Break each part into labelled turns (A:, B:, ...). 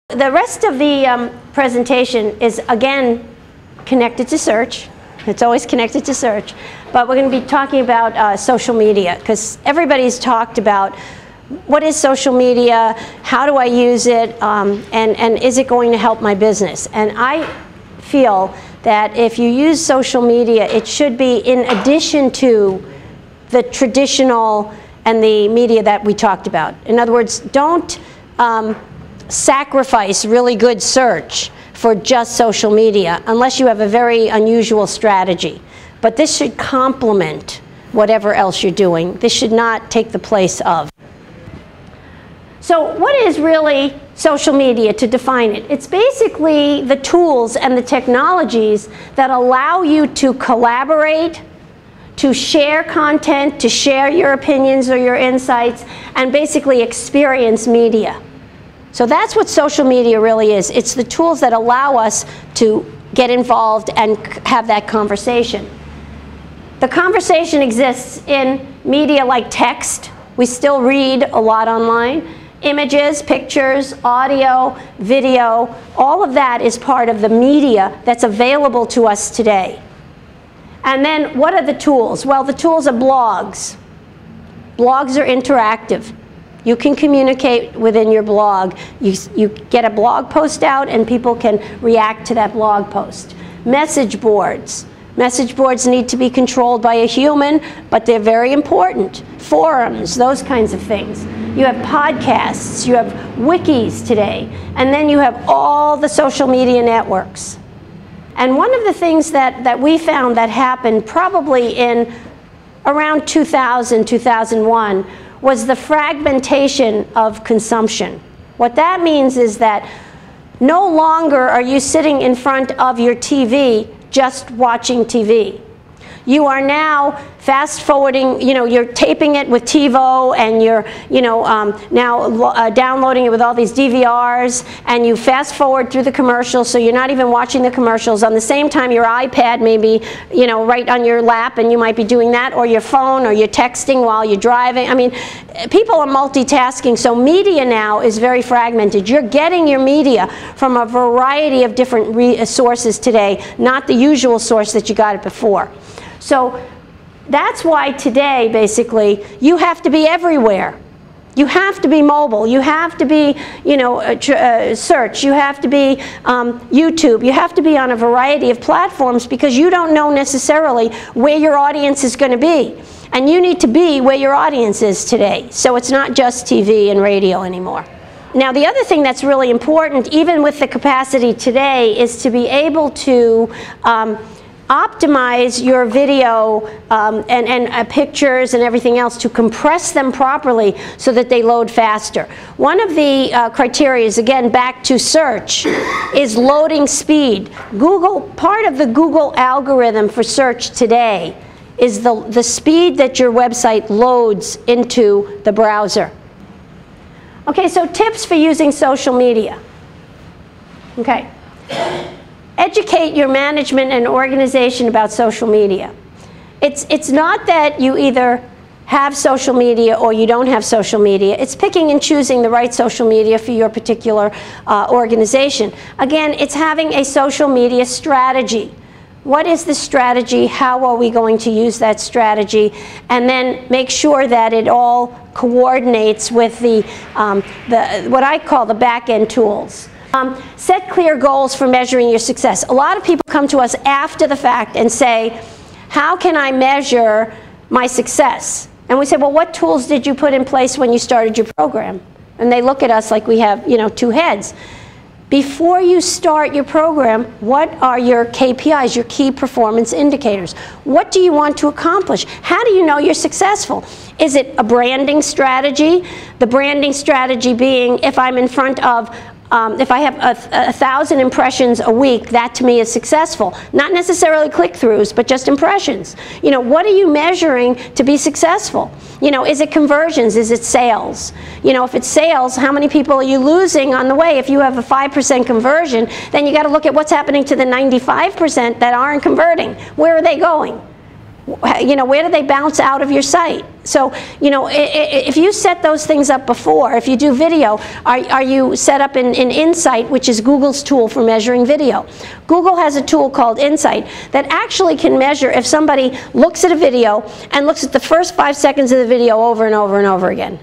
A: The rest of the presentation is, again, connected to search. It's always connected to search. But we're going to be talking about social media, because everybody's talked about what is social media, how do I use it, and is it going to help my business? And I feel that if you use social media, it should be in addition to the traditional and the media that we talked about. In other words, don't sacrifice really good search for just social media unless you have a very unusual strategy. But this should complement whatever else you're doing. This should not take the place of. So what is really social media, to define it? It's basically the tools and the technologies that allow you to collaborate, to share content, to share your opinions or your insights, and basically experience media. So that's what social media really is. It's the tools that allow us to get involved and have that conversation. The conversation exists in media like text. We still read a lot online. Images, pictures, audio, video, all of that is part of the media that's available to us today. And then what are the tools? Well, the tools are blogs. Blogs are interactive. You can communicate within your blog. You get a blog post out and people can react to that blog post. Message boards. Message boards need to be controlled by a human, but they're very important. Forums, those kinds of things. You have podcasts, you have wikis today, and then you have all the social media networks. And one of the things that we found that happened probably in around 2000, 2001, was the fragmentation of consumption. What that means is that no longer are you sitting in front of your TV just watching TV. You are now fast forwarding, you're taping it with TiVo, and you're, now downloading it with all these DVRs, and you fast forward through the commercials, so you're not even watching the commercials. On the same time, your iPad may be, right on your lap, and you might be doing that, or your phone, or you're texting while you're driving. I mean, people are multitasking, so media now is very fragmented. You're getting your media from a variety of different sources today, not the usual source that you got it before. So that's why today, basically, you have to be everywhere. You have to be mobile. You have to be, search. You have to be YouTube. You have to be on a variety of platforms, because you don't know necessarily where your audience is going to be. And you need to be where your audience is today. So it's not just TV and radio anymore. Now, the other thing that's really important, even with the capacity today, is to be able to optimize your video and pictures and everything else, to compress them properly so that they load faster. One of the criteria is, again, back to search, is loading speed. Part of the Google algorithm for search today is the speed that your website loads into the browser. Okay, so tips for using social media. Okay. Educate your management and organization about social media. It's not that you either have social media or you don't have social media. It's picking and choosing the right social media for your particular organization. Again, it's having a social media strategy. What is the strategy? How are we going to use that strategy? And then make sure that it all coordinates with what I call the back-end tools. Set clear goals for measuring your success. A lot of people come to us after the fact and say, how can I measure my success? And we say, well, what tools did you put in place when you started your program? And they look at us like we have, two heads. Before you start your program, what are your KPIs, your key performance indicators? What do you want to accomplish? How do you know you're successful? Is it a branding strategy? The branding strategy being, if I'm in front of if I have 1,000 impressions a week, that to me is successful. Not necessarily click-throughs, but just impressions. What are you measuring to be successful? Is it conversions? Is it sales? If it's sales, how many people are you losing on the way? If you have a 5% conversion, then you got to look at what's happening to the 95% that aren't converting. Where are they going? Where do they bounce out of your site? So, you know, if you set those things up before, if you do video, are you set up in Insight, which is Google's tool for measuring video? Google has a tool called Insight that actually can measure if somebody looks at a video and looks at the first 5 seconds of the video over and over and over again.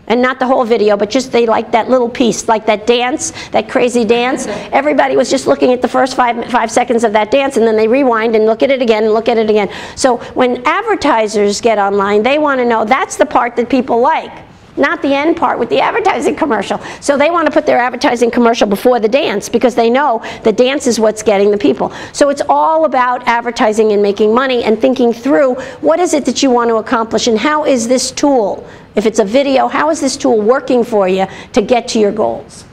A: And not the whole video, but just they like that little piece, like that dance, that crazy dance. Everybody was just looking at the first five seconds of that dance, and then they rewind and look at it again and look at it again. So when advertisers get online, they want to know that's the part that people like, not the end part with the advertising commercial. So they want to put their advertising commercial before the dance because they know the dance is what's getting the people. So it's all about advertising and making money and thinking through what is it that you want to accomplish and how is this tool, if it's a video, how is this tool working for you to get to your goals?